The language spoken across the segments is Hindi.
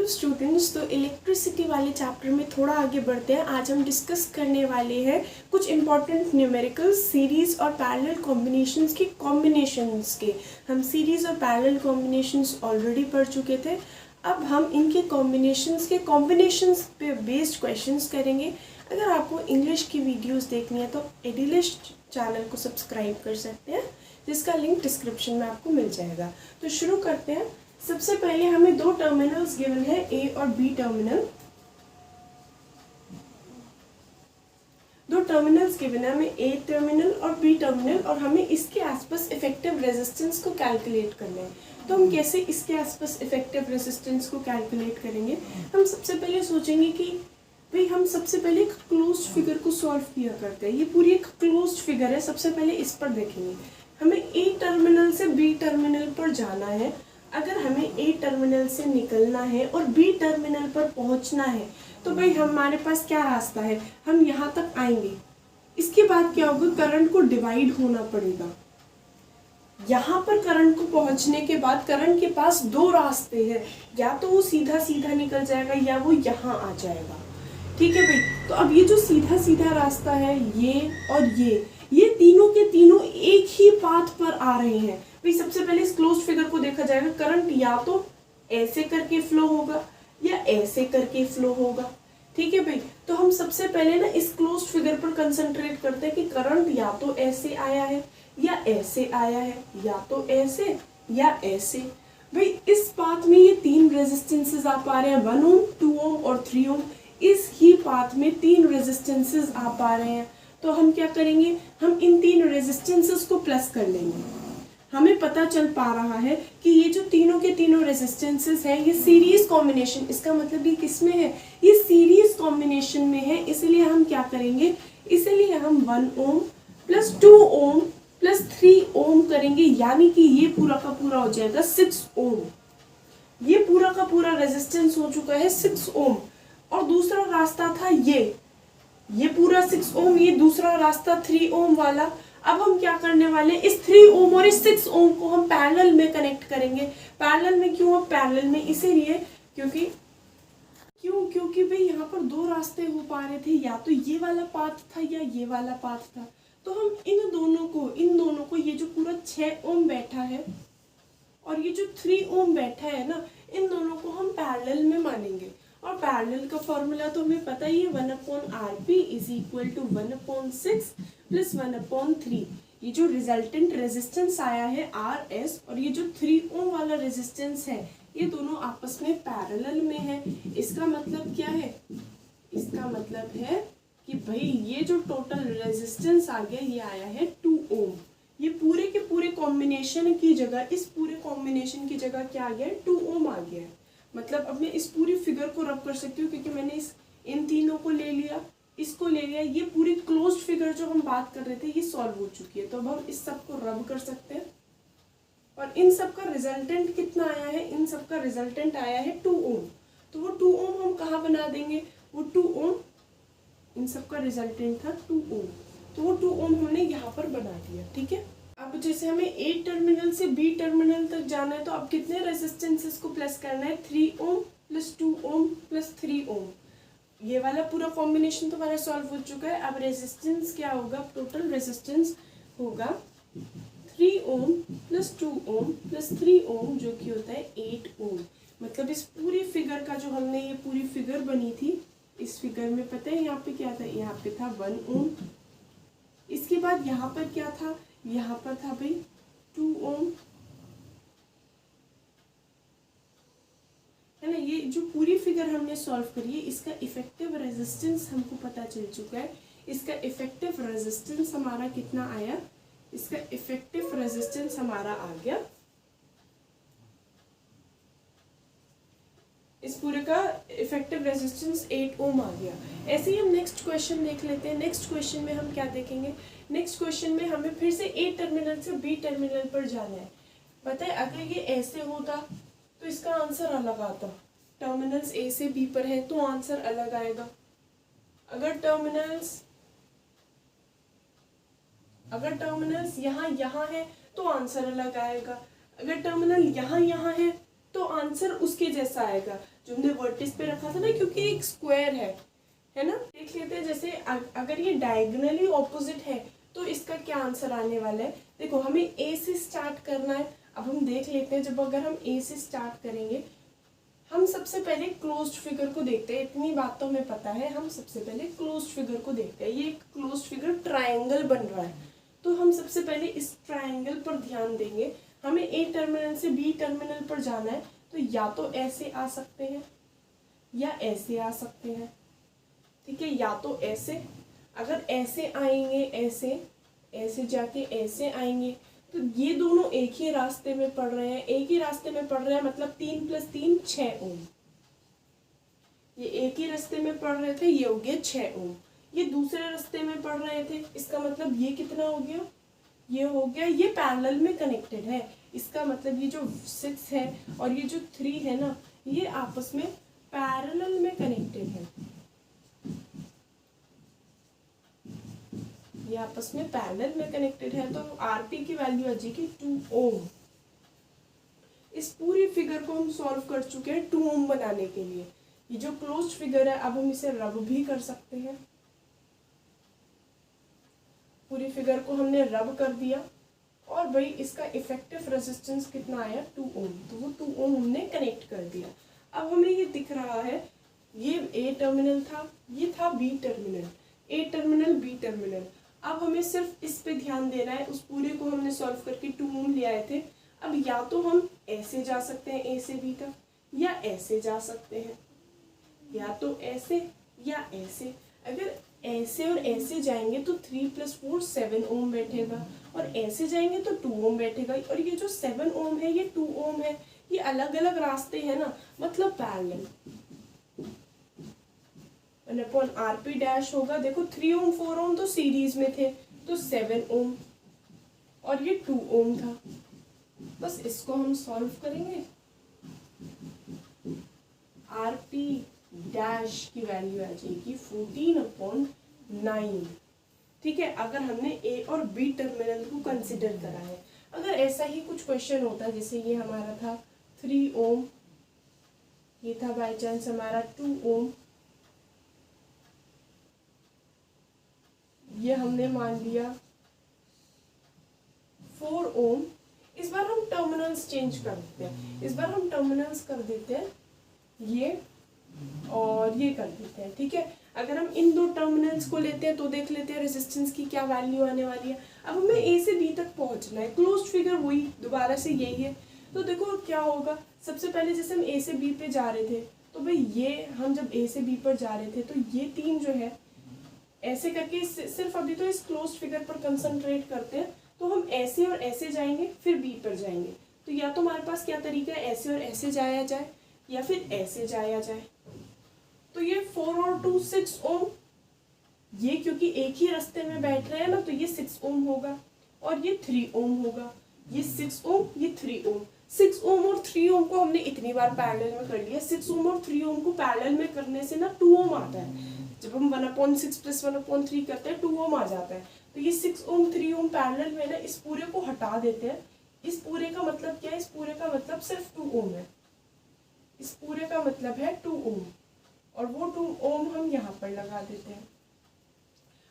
हेलो स्टूडेंट्स, तो इलेक्ट्रिसिटी वाले चैप्टर में थोड़ा आगे बढ़ते हैं। आज हम डिस्कस करने वाले हैं कुछ इंपॉर्टेंट न्यूमेरिकल्स, सीरीज़ और पैरेलल कॉम्बिनेशंस के हम सीरीज़ और पैरेलल कॉम्बिनेशंस ऑलरेडी पढ़ चुके थे। अब हम इनके कॉम्बिनेशंस पे बेस्ड क्वेश्चंस करेंगे। अगर आपको इंग्लिश की वीडियोस देखनी है तो एडिलिश चैनल को सब्सक्राइब कर सकते हैं, जिसका लिंक डिस्क्रिप्शन में आपको मिल जाएगा। तो शुरू करते हैं। सबसे पहले हमें दो टर्मिनल्स गिवन है, ए और बी टर्मिनल। दो टर्मिनल्स गिवन है हमें, ए टर्मिनल और बी टर्मिनल, और हमें इसके आसपास इफेक्टिव रेजिस्टेंस को कैलकुलेट करना है। तो हम कैसे इसके आसपास इफेक्टिव रेजिस्टेंस को कैलकुलेट करेंगे? हम सबसे पहले सोचेंगे कि भाई हम सबसे पहले एक क्लोज्ड फिगर को सॉल्व किया करते हैं। ये पूरी एक क्लोज्ड फिगर है। सबसे पहले इस पर देखेंगे। हमें ए टर्मिनल से बी टर्मिनल पर जाना है। अगर हमें ए टर्मिनल से निकलना है और बी टर्मिनल पर पहुंचना है तो भाई हमारे पास क्या रास्ता है? हम यहाँ तक आएंगे। इसके बाद क्या होगा? करंट को डिवाइड होना पड़ेगा। यहाँ पर करंट को पहुंचने के बाद करंट के पास दो रास्ते हैं, या तो वो सीधा सीधा निकल जाएगा या वो यहाँ आ जाएगा। ठीक है भाई। तो अब ये जो सीधा सीधा रास्ता है, ये और ये तीनों के तीनों एक ही पाथ पर आ रहे हैं। भाई सबसे पहले इस क्लोज्ड फिगर को देखा जाएगा। करंट या तो ऐसे करके फ्लो होगा या ऐसे करके फ्लो होगा। ठीक है भाई। तो हम सबसे पहले ना इस क्लोज्ड फिगर पर कंसंट्रेट करते हैं कि करंट या तो ऐसे आया है या ऐसे आया है, या तो ऐसे या ऐसे। भाई इस पाथ में ये तीन रेजिस्टेंसेस आ पा रहे हैं, 1 ओम, 2 ओम और 3 ओम। इस ही पाथ में तीन रेजिस्टेंसेस आ पा रहे हैं। तो हम क्या करेंगे? हम इन तीन रेजिस्टेंसेस को प्लस कर लेंगे। हमें पता चल पा रहा है कि ये जो तीनों के तीनों रेजिस्टेंसेस हैं, ये सीरीज कॉम्बिनेशन, इसका मतलब ये किस में है? ये सीरीज कॉम्बिनेशन में है। इसलिए हम क्या करेंगे? इसलिए हम 1 ओम प्लस 2 ओम प्लस 3 ओम करेंगे, यानी कि ये पूरा का पूरा हो जाएगा 6 ओम। ये पूरा का पूरा रेजिस्टेंस हो चुका है 6 ओम। और दूसरा रास्ता था ये पूरा 6 ओम, ये दूसरा रास्ता 3 ओम वाला। अब हम क्या करने वाले? इस 3 ओम और इस 6 ओम को हम पैरेलल में कनेक्ट करेंगे। पैरेलल में क्यों? पैरेलल में इसीलिए क्योंकि भाई यहाँ पर दो रास्ते हो पा रहे थे, या तो ये वाला पाथ था या ये वाला पाथ था। तो हम इन दोनों को ये जो पूरा 6 ओम बैठा है और ये जो 3 ओम बैठा है ना, इन दोनों को हम पैरेलल में मानेंगे। और पैरेलल का फॉर्मूला तो हमें पता ही है, 1/RP is equal to 1/6 plus 1/3। ये जो रिजल्टेंट रेजिस्टेंस आया है RS और ये जो 3 ओम वाला रेजिस्टेंस है, ये दोनों आपस में पैरेलल में है। इसका मतलब क्या है? इसका मतलब है कि भाई ये जो टोटल रेजिस्टेंस आ गया, ये आया है 2 ओम। ये पूरे के पूरे कॉम्बिनेशन की जगह, इस पूरे कॉम्बिनेशन की जगह क्या आ गया है? 2 ओम आ गया है। मतलब अब मैं इस पूरी फिगर को रब कर सकती हूँ, क्योंकि मैंने इन तीनों को ले लिया, इसको ले लिया। ये पूरी क्लोज्ड फिगर जो हम बात कर रहे थे, ये सॉल्व हो चुकी है। तो अब हम इस सब को रब कर सकते हैं। और इन सब का रिजल्टेंट कितना आया है? इन सब का रिजल्टेंट आया है 2 ओम। तो वो 2 ओम हम कहाँ बना देंगे? वो 2 ओम, इन सब का रिजल्टेंट था 2 ओम, तो वो 2 ओम हमने यहाँ पर बना दिया। ठीक है। अब जैसे हमें ए टर्मिनल से बी टर्मिनल तक जाना है, तो अब कितने रेजिस्टेंसेस को प्लस करना है? 3 ओम प्लस 2 ओम प्लस 3 ओम। ये वाला पूरा कॉम्बिनेशन तो हमारा सॉल्व हो चुका है। अब रेजिस्टेंस क्या होगा? टोटल रेजिस्टेंस होगा 3 ओम प्लस 2 ओम प्लस 3 ओम, जो कि होता है 8 ओम। मतलब इस पूरी फिगर का जो हमने ये पूरी फिगर बनी थी, इस फिगर में पता है यहाँ पे क्या था? यहाँ पे था 1 ओम। इसके बाद यहाँ पर क्या था? यहाँ पर था भाई 2 ओम, है ना। ये जो पूरी फिगर हमने सॉल्व करी है, इसका इफेक्टिव रेजिस्टेंस हमको पता चल चुका है। इसका इफेक्टिव रेजिस्टेंस हमारा कितना आया? इसका इफेक्टिव रेजिस्टेंस हमारा आ गया, इस पूरे का इफेक्टिव रेजिस्टेंस 8 ओम आ गया। ऐसे ही हम नेक्स्ट क्वेश्चन देख लेते हैं। नेक्स्ट क्वेश्चन में हम क्या देखेंगे? नेक्स्ट क्वेश्चन में हमें फिर से ए टर्मिनल से बी टर्मिनल पर जाना है। पता है, अगर ये ऐसे होता तो इसका आंसर अलग आता। टर्मिनल्स ए से बी पर है तो आंसर अलग आएगा। अगर टर्मिनल्स यहाँ है तो आंसर अलग आएगा। अगर टर्मिनल यहाँ है तो आंसर उसके जैसा आएगा जो हमने वर्टिस पे रखा था ना, क्योंकि एक स्क्वायर है ना। देख लेते हैं जैसे अगर ये डायगोनली ऑपोजिट है तो इसका क्या आंसर आने वाला है। देखो हमें ए से स्टार्ट करना है। अब हम देख लेते हैं, जब अगर हम ए से स्टार्ट करेंगे, हम सबसे पहले क्लोज्ड फिगर को देखते हैं। इतनी बात तो हमें पता है, हम सबसे पहले क्लोज्ड फिगर को देखते हैं। ये एक क्लोज्ड फिगर ट्रायंगल बन रहा है, तो हम सबसे पहले इस ट्रायंगल पर ध्यान देंगे। हमें ए टर्मिनल से बी टर्मिनल पर जाना है, तो या तो ऐसे आ सकते हैं या ऐसे आ सकते हैं, ठीक है। या तो ऐसे, अगर ऐसे आएंगे, ऐसे जाके ऐसे आएंगे, तो ये दोनों एक ही रास्ते में पड़ रहे हैं। एक ही रास्ते में पड़ रहे हैं मतलब 3 + 3 6 ओम। ये एक ही रास्ते में पड़ रहे थे, ये हो गया 6 ओम। ये दूसरे रास्ते में पड़ रहे थे, इसका मतलब ये कितना हो गया, ये हो गया, ये पैरेलल में कनेक्टेड है। इसका मतलब ये जो 6 है और ये जो 3 है ना, ये आपस में पैरेलल में कनेक्टेड है। ये आपस में पैरेलल में कनेक्टेड है, तो आरपी की वैल्यू आ जाएगी 2 ओम। इस पूरी फिगर को हम सॉल्व कर चुके हैं 2 ओम बनाने के लिए। ये जो क्लोज्ड फिगर है, अब हम इसे रब भी कर सकते हैं। पूरी फिगर को हमने रब कर दिया और भाई इसका इफेक्टिव रेजिस्टेंस कितना आया, 2 ओम। तो वो 2 ओम हमने कनेक्ट कर दिया। अब हमें ये दिख रहा है, ये ए टर्मिनल था, ये था बी टर्मिनल, ए टर्मिनल बी टर्मिनल। अब हमें सिर्फ इस पे ध्यान देना है। उस पूरे को हमने सॉल्व करके 2 ओम ले आए थे। अब या तो हम ऐसे जा सकते हैं ए से बी तक, या ऐसे जा सकते हैं, या तो ऐसे या ऐसे। अगर ऐसे और ऐसे जाएंगे तो 3 + 4 7 ओम बैठेगा, और ऐसे जाएंगे तो 2 ओम बैठेगा। और ये जो 7 ओम है, ये 2 ओम है, ये अलग अलग रास्ते हैं ना, मतलब पैरेलल। 1/RP डैश होगा। देखो 3 ओम 4 ओम तो सीरीज में थे, तो 7 ओम और ये 2 ओम था। बस इसको हम सॉल्व करेंगे। आरपी डैश की वैल्यू आ जाएगी 14/9, ठीक है। अगर हमने ए और बी टर्मिनल को कंसिडर करा है। अगर ऐसा ही कुछ क्वेश्चन होता, जैसे ये हमारा था 3 ओम, ये था बाय चांस हमारा 2 ओम, ये हमने मान लिया 4 ओम। इस बार हम टर्मिनल्स चेंज कर देते हैं। इस बार हम टर्मिनल्स कर देते हैं ये और ये कर देते हैं, ठीक है। अगर हम इन दो टर्मिनल्स को लेते हैं तो देख लेते हैं रेजिस्टेंस की क्या वैल्यू आने वाली है। अब हमें ए से बी तक पहुंचना है। क्लोज्ड फिगर वही दोबारा से यही है। तो देखो क्या होगा, सबसे पहले जैसे हम ए से बी पे जा रहे थे, तो भाई ये हम जब ए से बी पर जा रहे थे तो ये 3 जो है ऐसे करके, सिर्फ अभी तो इस क्लोज्ड फिगर पर कंसंट्रेट करते हैं। तो हम ऐसे और ऐसे जाएंगे, फिर बी पर जाएंगे। तो या तो हमारे पास क्या तरीका है, ऐसे और ऐसे जाया जाए या फिर ऐसे जाया जाए। तो ये 4 और 2 6 ओम, ये क्योंकि एक ही रास्ते में बैठ रहे हैं ना, तो ये 6 ओम होगा और ये 3 ओम होगा। ये 6 ओम, ये 3 ओम। 6 ओम और 3 ओम को हमने इतनी बार पैरेलल में कर लिया। 6 ओम और 3 ओम को पैरेलल में करने से ना 2 ओम आता है। जब हम 1/6 + 1/3 करते हैं 2 ओम आ जाता है। तो ये 6 ओम 3 ओम पैरेलल में ना, इस पूरे को हटा देते हैं। इस पूरे का मतलब क्या है, इस पूरे का मतलब सिर्फ 2 ओम है। इस पूरे का मतलब है 2 ओम, और वो 2 ओम हम यहाँ पर लगा देते हैं।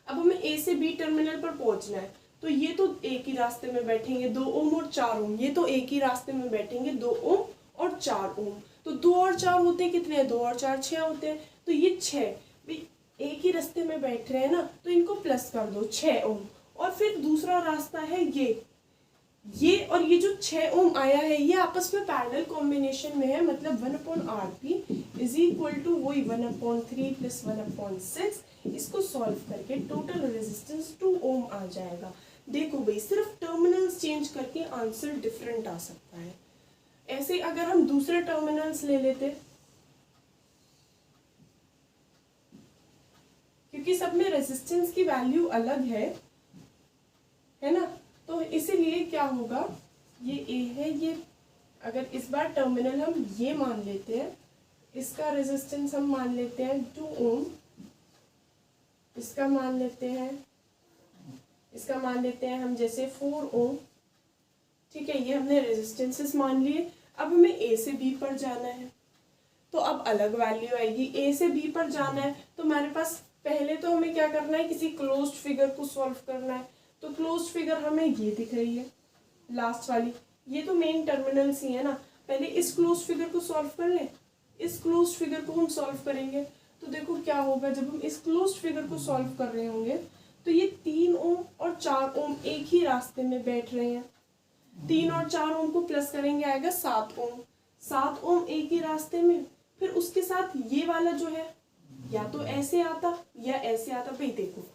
अब हमें ए से बी टर्मिनल पर पहुंचना है, तो ये तो एक ही रास्ते में बैठेंगे 2 ओम और 4 ओम। ये तो एक ही रास्ते में बैठेंगे 2 ओम और 4 ओम। तो 2 और 4 होते कितने हैं, 2 और 4 6 होते हैं। तो ये 6 भाई एक ही रास्ते में बैठ रहे हैं ना, तो इनको प्लस कर दो 6 ओम। और फिर दूसरा रास्ता है ये और ये जो 6 ओम आया है, ये आपस में पैरेलल कॉम्बिनेशन में है। मतलब 1/RP = वही 1/3 + 1/6। इसको सॉल्व करके टोटल रेजिस्टेंस 2 ओम आ जाएगा। देखो भाई, सिर्फ टर्मिनल्स चेंज करके आंसर डिफरेंट आ सकता है। ऐसे अगर हम दूसरे टर्मिनल्स ले लेते, क्योंकि सब में रेजिस्टेंस की वैल्यू अलग है ना, तो इसीलिए क्या होगा, ये ए है, ये अगर इस बार टर्मिनल हम ये मान लेते हैं, इसका रेजिस्टेंस हम मान लेते हैं 2 ओम, इसका मान लेते हैं हम जैसे 4 ओम, ठीक है। ये हमने रेजिस्टेंसेस मान लिए। अब हमें ए से बी पर जाना है, तो अब अलग वैल्यू आएगी। ए से बी पर जाना है तो हमारे पास पहले तो हमें क्या करना है, किसी क्लोज्ड फिगर को सॉल्व करना है। तो क्लोज्ड फिगर हमें ये दिख रही है लास्ट वाली, ये तो मेन टर्मिनल्स ही है ना। पहले इस क्लोज्ड फिगर को सॉल्व कर लें, इस क्लोज्ड फिगर को हम सॉल्व करेंगे तो देखो क्या होगा। जब हम इस क्लोज्ड फिगर को सॉल्व कर रहे होंगे तो ये 3 ओम और 4 ओम एक ही रास्ते में बैठ रहे हैं। 3 और 4 ओम को प्लस करेंगे आएगा 7 ओम। 7 ओम एक ही रास्ते में, फिर उसके साथ ये वाला जो है या तो ऐसे आता या ऐसे आता। भाई देखो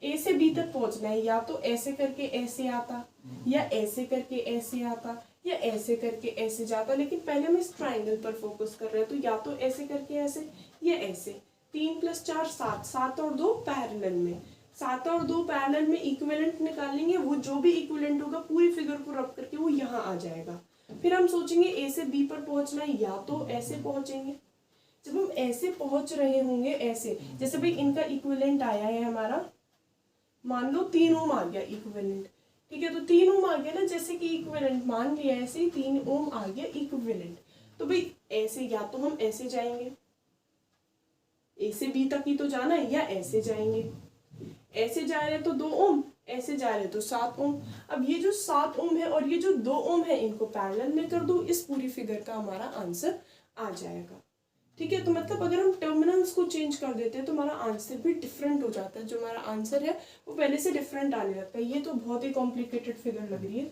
ए से बी तक पहुंचना है, या तो ऐसे करके ऐसे आता या ऐसे करके ऐसे आता या ऐसे करके ऐसे जाता, लेकिन पहले हम इस ट्राइंगल पर फोकस कर रहे हैं। तो या तो ऐसे करके ऐसे या ऐसे। 3 + 4 7, 7 और 2 पैरेलल में, 7 और 2 पैरेलल में इक्विवेलेंट निकालेंगे। वो जो भी इक्विवेलेंट होगा पूरी फिगर को रब करके वो यहाँ आ जाएगा। फिर हम सोचेंगे ए से बी पर पहुंचना है, या तो ऐसे पहुंचेंगे। जब हम ऐसे पहुंच रहे होंगे, ऐसे जैसे भाई इनका इक्विवेलेंट आया है हमारा, मान लो 3 ओम आ गया इक्विवेलेंट, ठीक है। तो 3 ओम आ गया ना, जैसे कि इक्विवेलेंट मान लिया, ऐसे ही 3 ओम आ गया इक्विवेलेंट। तो भाई ऐसे या तो हम ऐसे जाएंगे, ए से बी तक ही तो जाना है, या ऐसे जाएंगे। ऐसे जा रहे तो 2 ओम, ऐसे जा रहे तो 7 ओम। अब ये जो 7 ओम है और ये जो 2 ओम है, इनको पैरेलल में कर दो, इस पूरी फिगर का हमारा आंसर आ जाएगा, ठीक है। तो मतलब अगर हम टर्मिनल्स को चेंज कर देते हैं तो हमारा आंसर भी डिफरेंट हो जाता है। जो हमारा आंसर है वो पहले से डिफरेंट आने लगता है। ये तो बहुत ही कॉम्प्लिकेटेड फिगर लग रही है।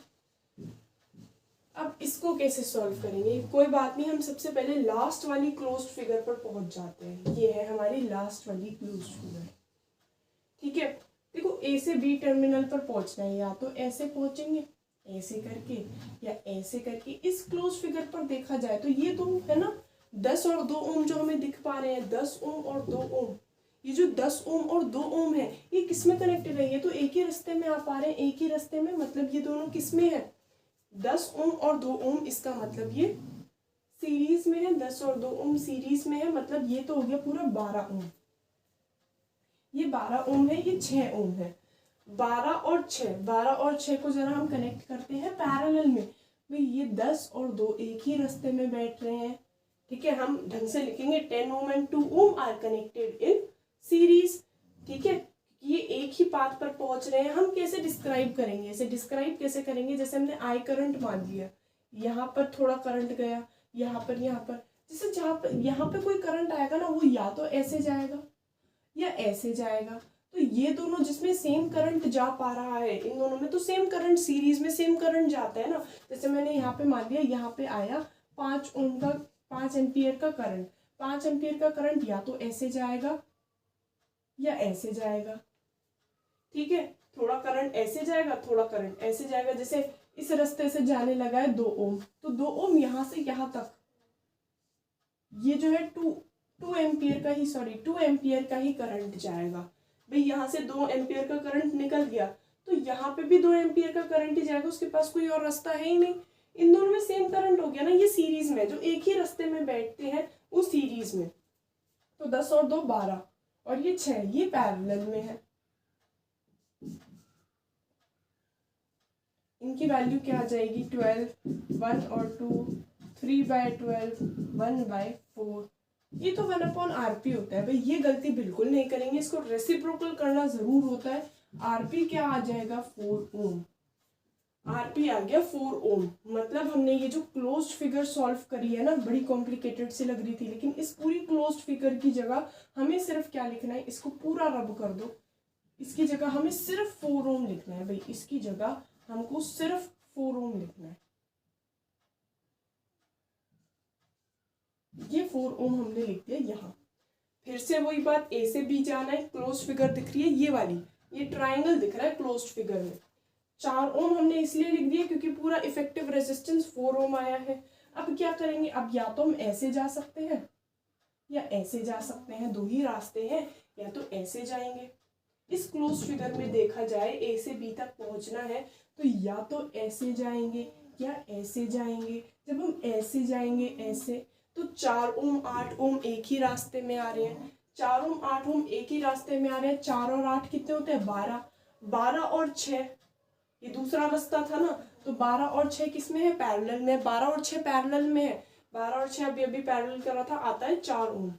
अब इसको कैसे सॉल्व करेंगे, कोई बात नहीं, हम सबसे पहले लास्ट वाली क्लोज्ड फिगर पर पहुंच जाते हैं। ये है हमारी लास्ट वाली क्लोज्ड फिगर, ठीक है। देखो ए से बी टर्मिनल पर पहुंचना है, या तो ऐसे पहुंचेंगे ऐसे करके या ऐसे करके। इस क्लोज फिगर पर देखा जाए तो ये तो है ना 10 और 2 ओम जो हमें दिख पा रहे हैं, 10 ओम और 2 ओम। ये जो 10 ओम और 2 ओम है, ये किस में कनेक्टेड है, ये तो एक ही रास्ते में आ पा रहे हैं, एक ही रास्ते में, मतलब ये दोनों किस में है, 10 ओम और 2 ओम। इसका मतलब ये सीरीज में है, 10 और 2 ओम सीरीज में है, मतलब ये तो हो गया पूरा 12 ओम। ये 12 ओम है, ये 6 ओम है। 12 और 6, 12 और 6 को जरा हम कनेक्ट करते हैं पैरेलल में। भाई ये 10 और 2 एक ही रास्ते में बैठ रहे हैं, ठीक है। हम ढंग से लिखेंगे 10 ohm and 2 ohm are connected in series, ठीक है। ये एक ही पाथ पर पहुंच रहे हैं। हम कैसे डिस्क्राइब करेंगे, इसे डिस्क्राइब कैसे करेंगे, जैसे हमने आई करंट मान लिया, यहाँ पर थोड़ा करंट गया, यहाँ पर जैसे जहाँ पर यहाँ पे कोई करंट आएगा ना, वो या तो ऐसे जाएगा या ऐसे जाएगा। तो ये दोनों जिसमें सेम करंट जा पा रहा है, इन दोनों में तो सेम करंट, सीरीज में सेम करंट जाता है ना। जैसे मैंने यहाँ पे मान लिया, यहाँ पे आया 5 ओम का 5 एम्पियर का करंट। 5 एम्पियर का करंट या तो ऐसे जाएगा या ऐसे जाएगा, ठीक है। थोड़ा करंट ऐसे जाएगा, थोड़ा करंट ऐसे जाएगा। जैसे इस रास्ते से जाने लगा है 2 ओम, तो 2 ओम यहाँ से यहाँ तक, ये जो है 2 एम्पियर का ही करंट जाएगा। भाई यहाँ से 2 एम्पियर का करंट निकल गया, तो यहाँ पे भी 2 एम्पियर का करंट ही जाएगा, उसके पास कोई और रास्ता है ही नहीं। इन दोनों में सेम करंट हो गया ना, ये सीरीज में, जो एक ही रास्ते में बैठते हैं वो सीरीज में। तो 10 और 2 12 और ये 6, ये पैरेलल में है। इनकी वैल्यू क्या आ जाएगी, 12, 1 और 2, 3/12, 1/4। ये तो 1/RP होता है। भाई ये गलती बिल्कुल नहीं करेंगे, इसको रेसिप्रोकल करना जरूर होता है। आरपी क्या आ जाएगा, 4 ओम। आरपी आ गया 4 ओम। मतलब हमने ये जो क्लोज्ड फिगर सॉल्व करी है ना, बड़ी कॉम्प्लिकेटेड सी लग रही थी, लेकिन इस पूरी क्लोज्ड फिगर की जगह हमें सिर्फ क्या लिखना है, इसको पूरा रब कर दो, इसकी जगह हमें सिर्फ 4 ओम लिखना है। भाई इसकी जगह हमको सिर्फ 4 ओम लिखना है। ये 4 ओम हमने लिख दिया यहाँ। फिर से वही बात, ए से बी जाना है, क्लोज फिगर दिख रही है ये वाली, ये ट्राइंगल दिख रहा है क्लोज फिगर में। 4 ओम हमने इसलिए लिख दिया क्योंकि पूरा इफेक्टिव रेजिस्टेंस 4 ओम आया है। अब क्या करेंगे, अब या तो हम ऐसे जा सकते हैं या ऐसे जा सकते हैं, 2 ही रास्ते हैं, या तो ऐसे जाएंगे। इस क्लोज फिगर में देखा जाए ए से बी तक पहुंचना है तो या तो ऐसे जाएंगे या ऐसे जाएंगे। जब हम ऐसे जाएंगे ऐसे, तो 4 ओम 8 ओम एक ही रास्ते में आ रहे हैं, 4 ओम 8 ओम एक ही रास्ते में आ रहे हैं। 4 और 8 कितने होते हैं, 12, 12 और 6, ये दूसरा रास्ता था ना, तो 12 और 6 किस में है, पैरेलल में। 12 और 6 पैरेलल में है, 12 और 6 अभी अभी पैरेलल कर रहा था, आता है 4 ओम।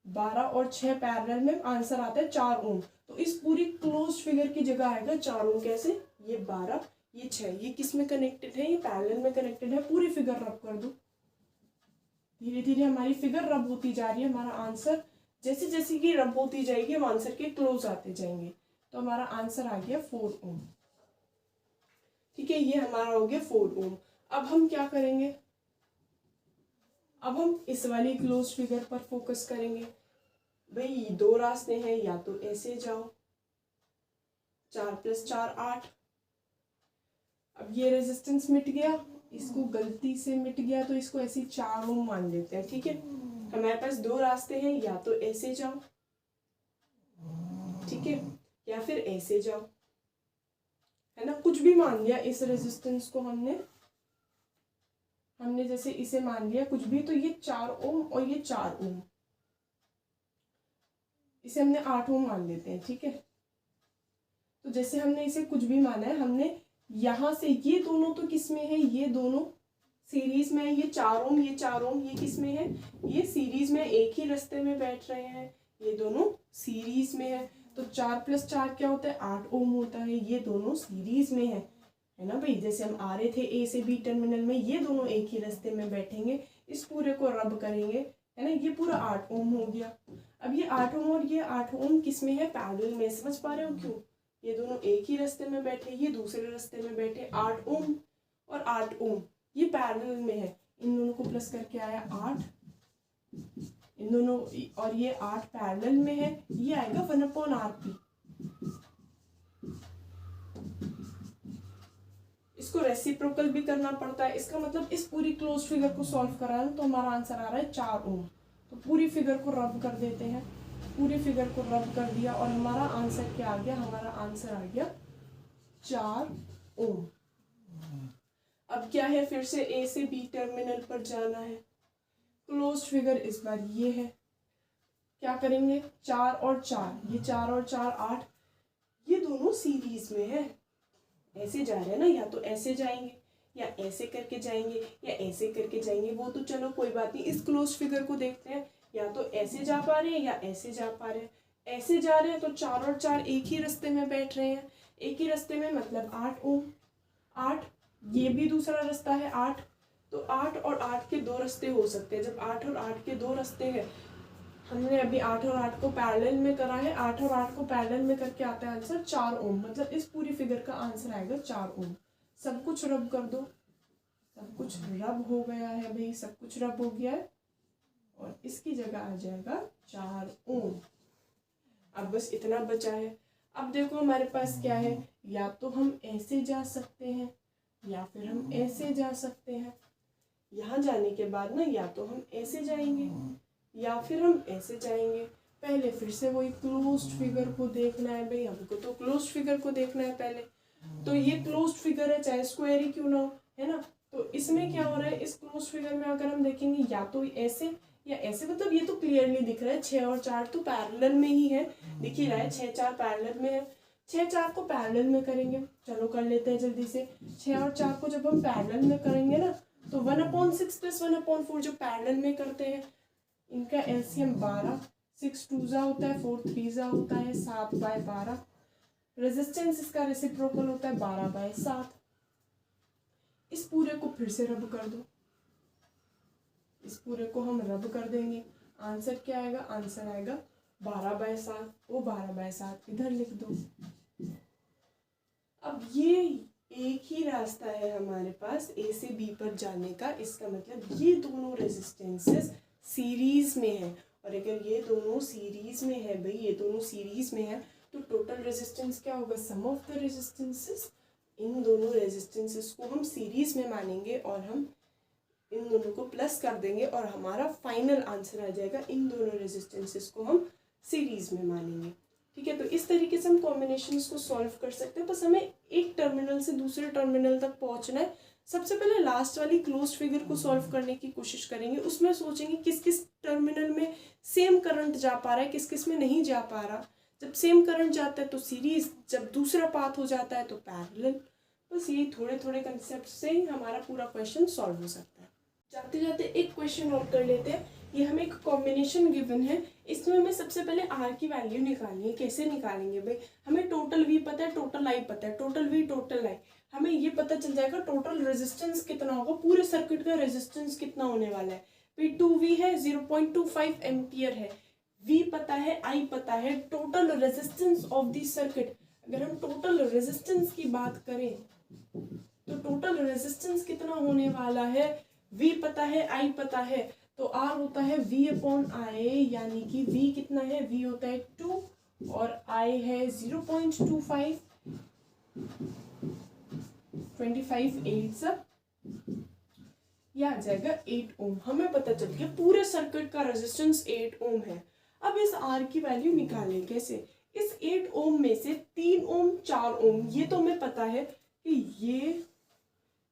12 और 6 पैरेलल में आंसर आता है 4 ओम। तो इस पूरी क्लोज फिगर की जगह आएगा 4 ओम। कैसे, ये 12 ये 6 ये किस में कनेक्टेड है, ये पैरेलल में कनेक्टेड है। पूरी फिगर रब कर दो, धीरे धीरे हमारी फिगर रब होती जा रही है। हमारा आंसर जैसे जैसे कि रब होती जाएगी हम आंसर के क्लोज आते जाएंगे। तो हमारा आंसर आ गया 4 ओम। ठीक है, ये हमारा हो गया 4 ओम। अब हम क्या करेंगे, अब हम इस वाली क्लोज फिगर पर फोकस करेंगे। भाई 2 रास्ते हैं, या तो ऐसे जाओ, 4 + 4 8। अब ये रेजिस्टेंस मिट गया, इसको गलती से मिट गया तो इसको ऐसे 4 ओम मान लेते हैं। ठीक है, हमारे पास 2 रास्ते हैं, या तो ऐसे जाओ, ठीक है, या फिर ऐसे जाओ, है ना, कुछ भी मान लिया इस रेजिस्टेंस को हमने जैसे इसे मान लिया कुछ भी, तो ये 4 ओम और ये 4 ओम, इसे हमने 8 ओम मान लेते हैं। ठीक है, तो जैसे हमने इसे कुछ भी माना है, हमने यहाँ से ये दोनों तो किस में है, ये दोनों सीरीज में है, ये 4 ओम ये 4 ओम, ये किस में है, ये सीरीज में, एक ही रास्ते में बैठ रहे हैं, ये दोनों सीरीज में है। तो 4 + 4 क्या होता है, 8 ओम होता है। ये दोनों सीरीज में है ना भाई। जैसे हम आ रहे थे ए से बी टर्मिनल में, ये दोनों एक ही रास्ते में बैठेंगे, इस पूरे को रब करेंगे, है ना, ये पूरा 8 ओम हो गया। अब ये 8 ओम और ये 8 ओम किस में है, पैरेलल में। समझ पा रहे हो क्यों, ये दोनों एक ही रास्ते में बैठे, ये दूसरे रास्ते में बैठे। 8 ओम और 8 ओम ये पैरेलल में है, इन दोनों को प्लस करके आया 8, इन दोनों, और ये 8 पैरेलल में है, ये आएगा 1/RP। इसको रेसिप्रोकल भी करना पड़ता है। इसका मतलब इस पूरी क्लोज फिगर को सॉल्व करा है तो हमारा आंसर आ रहा है 4 ओम। तो पूरी फिगर को रब कर देते हैं, पूरी फिगर को रब कर दिया और हमारा आंसर क्या आ गया, हमारा आंसर आ गया 4 ओम। अब क्या है, फिर से ए से बी टर्मिनल पर जाना है। क्लोज फिगर इस बार ये है, क्या करेंगे, 4 और 4, ये 4 और 4 8, ये दोनों सीरीज में है, ऐसे जा रहे हैं ना, या तो ऐसे जाएंगे या ऐसे करके जाएंगे या ऐसे करके जाएंगे, वो तो चलो कोई बात नहीं। इस क्लोज फिगर को देखते हैं, या तो ऐसे जा पा रहे हैं या ऐसे जा पा रहे हैं। ऐसे जा रहे हैं तो 4 और 4 एक ही रास्ते में बैठ रहे हैं, एक ही रास्ते में मतलब 8 ओम। 8, ये भी दूसरा रास्ता है 8, तो 8 और 8 के 2 रास्ते हो सकते हैं। जब 8 और 8 के 2 रास्ते हैं, हमने अभी 8 और 8 को पैरेलल में करा है, 8 और 8 को पैरेलल में करके आता है आंसर 4 ओम। मतलब इस पूरी फिगर का आंसर आएगा 4 ओम। सब कुछ रब कर दो, सब कुछ रब हो गया है भाई, सब कुछ रब हो गया है और इसकी जगह आ जाएगा 4 ओम। अब बस इतना बचा है। अब देखो हमारे पास क्या है, या तो हम ऐसे जा सकते हैं या फिर हम ऐसे जा सकते हैं। यहाँ जाने के बाद ना, या तो हम ऐसे जाएंगे या फिर हम ऐसे जाएंगे। पहले फिर से वही क्लोज्ड फिगर को देखना है भाई, हमको तो क्लोज्ड फिगर को देखना है पहले। तो ये क्लोज्ड फिगर है, चाहे स्क्वायर ही क्यों ना हो, है ना। तो इसमें क्या हो रहा है, इस क्लोज्ड फिगर में अगर हम देखेंगे या तो ऐसे या ऐसे, मतलब ये तो क्लियरली दिख रहा है 6 और 4 तो पैरेलल में ही है, दिख ही रहा है 6 4 पैरेलल में है। 6 4 को पैरेलल में करेंगे, चलो कर लेते हैं जल्दी से। 6 और 4 को जब हम पैरेलल में करेंगे ना, तो 1/6 + 1/4 जो पैरेलल में करते हैं, इनका एलसीएम 12, 6 2 होता है, 4 3 होता है, 7/12। रेजिस्टेंस इसका रेसिप्रोकल होता है 12/7। इस पूरे को फिर से रब कर दो, इस पूरे को हम रब कर देंगे। आंसर क्या आएगा, आंसर आएगा 12/7। वो 12/7 इधर लिख दो। अब ये एक ही रास्ता है हमारे पास ए से बी पर जाने का। इसका मतलब ये दोनों रेजिस्टेंसेस सीरीज में है, और अगर ये दोनों सीरीज में है भाई, ये दोनों सीरीज में है, तो टोटल रेजिस्टेंस क्या होगा, सम ऑफ द रेजिस्टेंसेस। इन दोनों रेजिस्टेंसेस को हम सीरीज में मानेंगे और हम इन दोनों को प्लस कर देंगे और हमारा फाइनल आंसर आ जाएगा। इन दोनों रेजिस्टेंसेस को हम सीरीज में मानेंगे। ठीक है, तो इस तरीके से हम कॉम्बिनेशंस को सॉल्व कर सकते हैं। बस हमें एक टर्मिनल से दूसरे टर्मिनल तक पहुंचना है। सबसे पहले लास्ट वाली क्लोज्ड फिगर को सॉल्व करने की कोशिश करेंगे। उसमें सोचेंगे किस किस टर्मिनल में सेम करंट जा पा रहा है, किस किस में नहीं जा पा रहा। जब सेम करंट जाता है तो सीरीज, जब दूसरा पाथ हो जाता है तो पैरेलल। बस यही थोड़े थोड़े कंसेप्ट से ही हमारा पूरा क्वेश्चन सॉल्व हो सकता है। जाते जाते एक क्वेश्चन और कर लेते हैं। ये हमें एक कॉम्बिनेशन गिवन है, इसमें हमें सबसे पहले आर की वैल्यू निकालनी है। कैसे निकालेंगे भाई, हमें टोटल वी पता है, टोटल आई पता है, टोटल वी टोटल आई, हमें ये पता चल जाएगा टोटल रेजिस्टेंस कितना होगा, पूरे सर्किट का रेजिस्टेंस कितना होने वाला है। भाई 2V है, 0.25 एम्पियर है, V पता है, I पता है, total resistance of this circuit. अगर हम टोटल रेजिस्टेंस की बात करें तो टोटल रेजिस्टेंस कितना होने वाला है, V पता है, I पता है, तो R होता है V अपॉन I, यानी कि V कितना है, V होता है 2 और I है 0.25, 25 8 यह आ जाएगा 8 ओम। हमें पता चल गया पूरे सर्किट का रेजिस्टेंस 8 ओम है। अब इस R की वैल्यू निकालें कैसे, इस 8 ओम में से 3 ओम 4 ओम, ये तो हमें पता है कि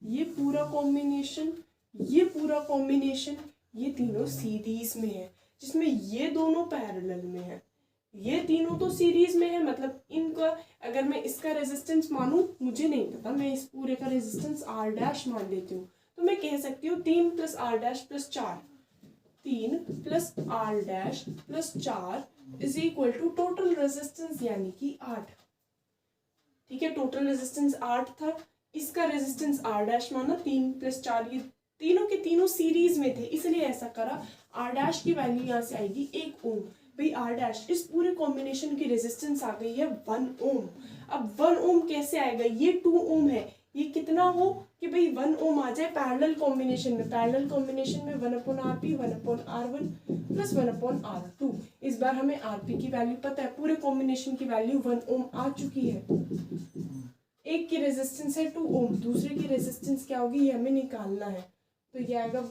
ये पूरा कॉम्बिनेशन, ये पूरा कॉम्बिनेशन, ये तीनों सीरीज में है, जिसमें ये दोनों पैरेलल में है, ये तीनों तो सीरीज में है। मतलब इनका अगर मैं इसका रेजिस्टेंस मानूं, मुझे नहीं पता, मैं इस पूरे का रेजिस्टेंस R डैश मान लेती हूँ, तो मैं कह सकती हूँ 3 plus R dash plus 4, 3 plus R dash plus 4 is equal to total resistance यानी कि 8। ठीक है, टोटल रेजिस्टेंस 8 था, इसका रेजिस्टेंस R डैश माना, 3 प्लस 4, ये तीनों के तीनों सीरीज में थे इसलिए ऐसा करा। R डैश की वैल्यू यहाँ से आएगी 1 ओम। भाई R डैश, इस पूरे कॉम्बिनेशन की रेजिस्टेंस आ गई है 1 ओम। अब 1 ओम कैसे आएगा, ये 2 ओम है, ये कितना हो कि भाई 1 ओम आ जाए पैरेलल कॉम्बिनेशन में। पैरेलल कॉम्बिनेशन में 1 upon RP 1 upon R1 plus 1 upon R2। इस बार हमें RP की वैल्यू पता है, पूरे कॉम्बिनेशन की वैल्यू 1 ओम आ चुकी है। एक की रेजिस्टेंस है 2 ओम, दूसरे की रेजिस्टेंस क्या होगी ये हमें निकालना है, तो ये आएगा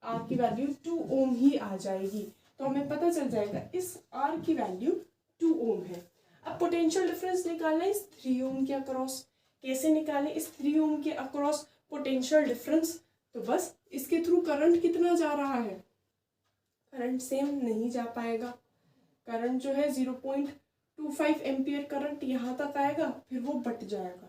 R की वैल्यू 2 ओम ही आ जाएगी। तो हमें पता चल जाएगा इस R की वैल्यू 2 ओम है। अब पोटेंशियल डिफरेंस निकालना है इस 3 ओम के अक्रॉस। कैसे निकालें इस 3 ओम के अक्रॉस पोटेंशियल डिफरेंस, तो बस इसके थ्रू करंट कितना जा रहा है, करंट सेम नहीं जा पाएगा। करंट जो है 0.25 एम्पियर करंट यहाँ तक आएगा, फिर वो बट जाएगा,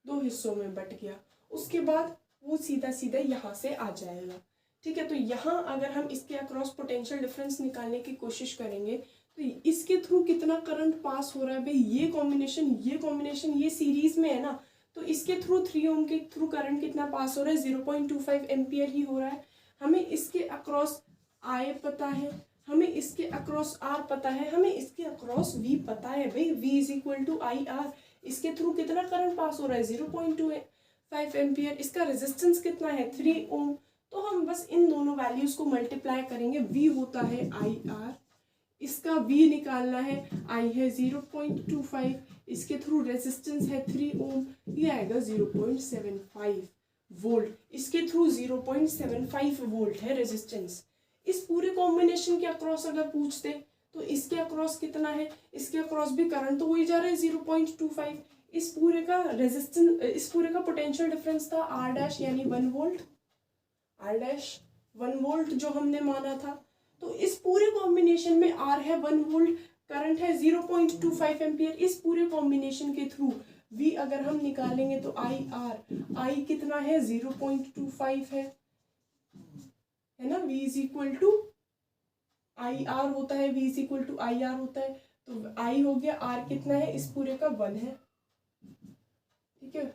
2 हिस्सों में बट गया, उसके बाद वो सीधा सीधा यहाँ से आ जाएगा। ठीक है, तो यहाँ अगर हम इसके अक्रॉस पोटेंशियल डिफरेंस निकालने की कोशिश करेंगे तो इसके थ्रू कितना करंट पास हो रहा है। भाई ये कॉम्बिनेशन ये सीरीज में है ना, तो इसके थ्रू 3 ओम के थ्रू करंट कितना पास हो रहा है, 0.25 एम्पियर ही हो रहा है। हमें इसके अक्रॉस I पता है, हमें इसके अक्रॉस R पता है, हमें इसके अक्रॉस V पता है। भाई V is equal to IR, इसके थ्रू कितना करंट पास हो रहा है 0.25 एम्पियर, इसका रेजिस्टेंस कितना है 3 ओम। तो हम बस इन दोनों वैल्यूज को मल्टीप्लाई करेंगे, V होता है IR, इसका V निकालना है, I है 0.25, इसके थ्रू रेजिस्टेंस है 3 ओम, ये आएगा 0.75 वोल्ट, इसके थ्रू 0.75 वोल्ट है रेजिस्टेंस। इस पूरे कॉम्बिनेशन के अक्रॉस अगर पूछते तो इसके अक्रॉस कितना है, इसके अक्रॉस भी करंट तो वही जा रहा है 0.25। इस पूरे का रेजिस्टेंस, इस पूरे का पोटेंशियल डिफरेंस था R डैश यानी 1 वोल्ट, R डैश 1 वोल्ट जो हमने माना था। तो इस पूरे कॉम्बिनेशन में R है 1 वोल्ट, करंट है 0.25 एम्पियर। इस पूरे कॉम्बिनेशन के थ्रू V अगर हम निकालेंगे तो I कितना है 0.25 है ना, V is equal to IR होता है, V is equal to IR होता है, तो I हो गया, R कितना है इस पूरे का 1 है। ठीक है,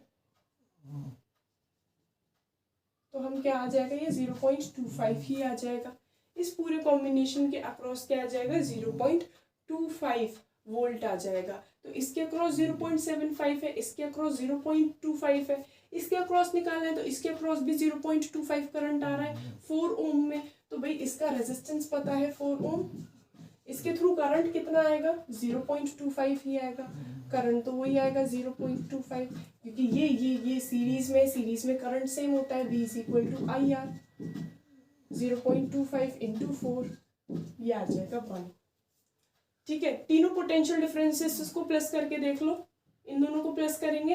तो हम क्या आ जाएगा, ये 0.25 ही आ जाएगा। इस पूरे कॉम्बिनेशन के अक्रॉस क्या आ जाएगा 0.25 वोल्ट आ जाएगा। तो इसके अक्रॉस 0.75 है, इसके अक्रॉस 0.25 है, इसके अक्रॉस निकालना है तो इसके अक्रॉस भी 0.25 करंट आ रहा है 4 ओम में। तो भाई इसका रेजिस्टेंस पता है 4 ओम, इसके थ्रू करंट कितना आएगा 0.25 ही आएगा, करंट तो वही आएगा 0.25, क्योंकि ये सीरीज में करंट सेम होता है। V is equal to IR, 0.25 into 4, ये आ जाएगा 1। ठीक है, तीनों पोटेंशियल डिफरेंसेस को प्लस करके देख लो, इन दोनों को प्लस करेंगे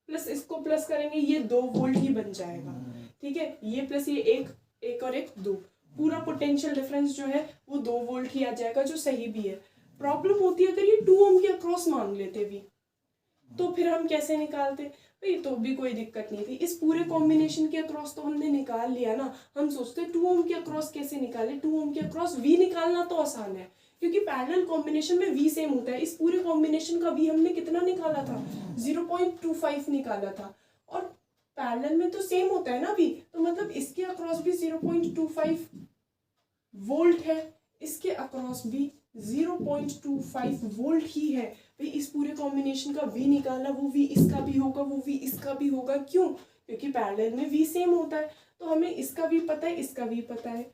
प्लस इसको प्लस करेंगे, ये 2 वोल्ट ही बन जाएगा। ठीक है, ये प्लस ये एक और एक 2, पूरा पोटेंशियल डिफरेंस जो है वो 2 वोल्ट ही आ जाएगा, जो सही भी है। प्रॉब्लम होती है अगर ये 2 ओम के अक्रॉस मांग लेते भी, तो फिर हम कैसे निकालते भाई, तो भी कोई दिक्कत नहीं थी, इस पूरे कॉम्बिनेशन के अक्रॉस तो हमने निकाल लिया ना। हम सोचते 2 ओम के अक्रॉस कैसे निकाले, 2 ओम के अक्रॉस वी निकालना तो आसान है क्योंकि पैरेलल कॉम्बिनेशन में वी सेम होता है। इस पूरे कॉम्बिनेशन का वी हमने कितना निकाला था, 0.25 निकाला था, और पैरेलल में तो सेम होता है ना वी, तो मतलब इसके अक्रॉस भी 0.25 वोल्ट है, इसके अक्रॉस भी 0.25 वोल्ट ही है। भाई इस पूरे कॉम्बिनेशन का V निकालना, वो V इसका भी होगा, वो V इसका भी होगा, क्यों? क्योंकि पैरेलल में V सेम होता है। तो हमें इसका V पता है, इसका V पता है,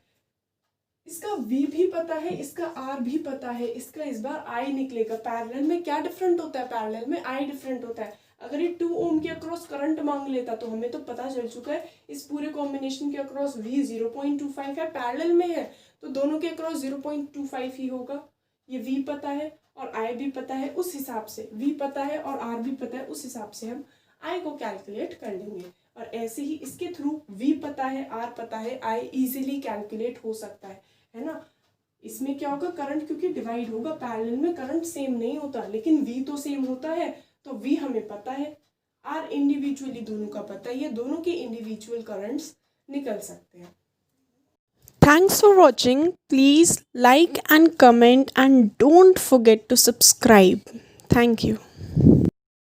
इसका V भी पता है, इसका R भी पता है, इसका इस बार I निकलेगा। पैरेलल में क्या डिफरेंट होता है, पैरेलल में I डिफरेंट होता है। अगर ये 2 ओम के अक्रॉस करंट मांग लेता तो हमें तो पता चल चुका है इस पूरे कॉम्बिनेशन के अक्रॉस V 0.25 है, पैरेलल में है तो दोनों के अक्रॉस 0.25 ही होगा। ये V पता है और I भी पता है, उस हिसाब से V पता है और R भी पता है, उस हिसाब से हम I को कैलकुलेट कर लेंगे। और ऐसे ही इसके थ्रू V पता है, R पता है, I इजीली कैलकुलेट हो सकता है ना। इसमें क्या होगा, करंट क्योंकि डिवाइड होगा, पैरेलल में करंट सेम नहीं होता लेकिन V तो सेम होता है, तो V हमें पता है, R इंडिविजुअली दोनों का पता है, ये दोनों के इंडिविजुअल करंट्स निकल सकते हैं। Thanks for watching. Please like and comment and don't forget to subscribe. Thank you.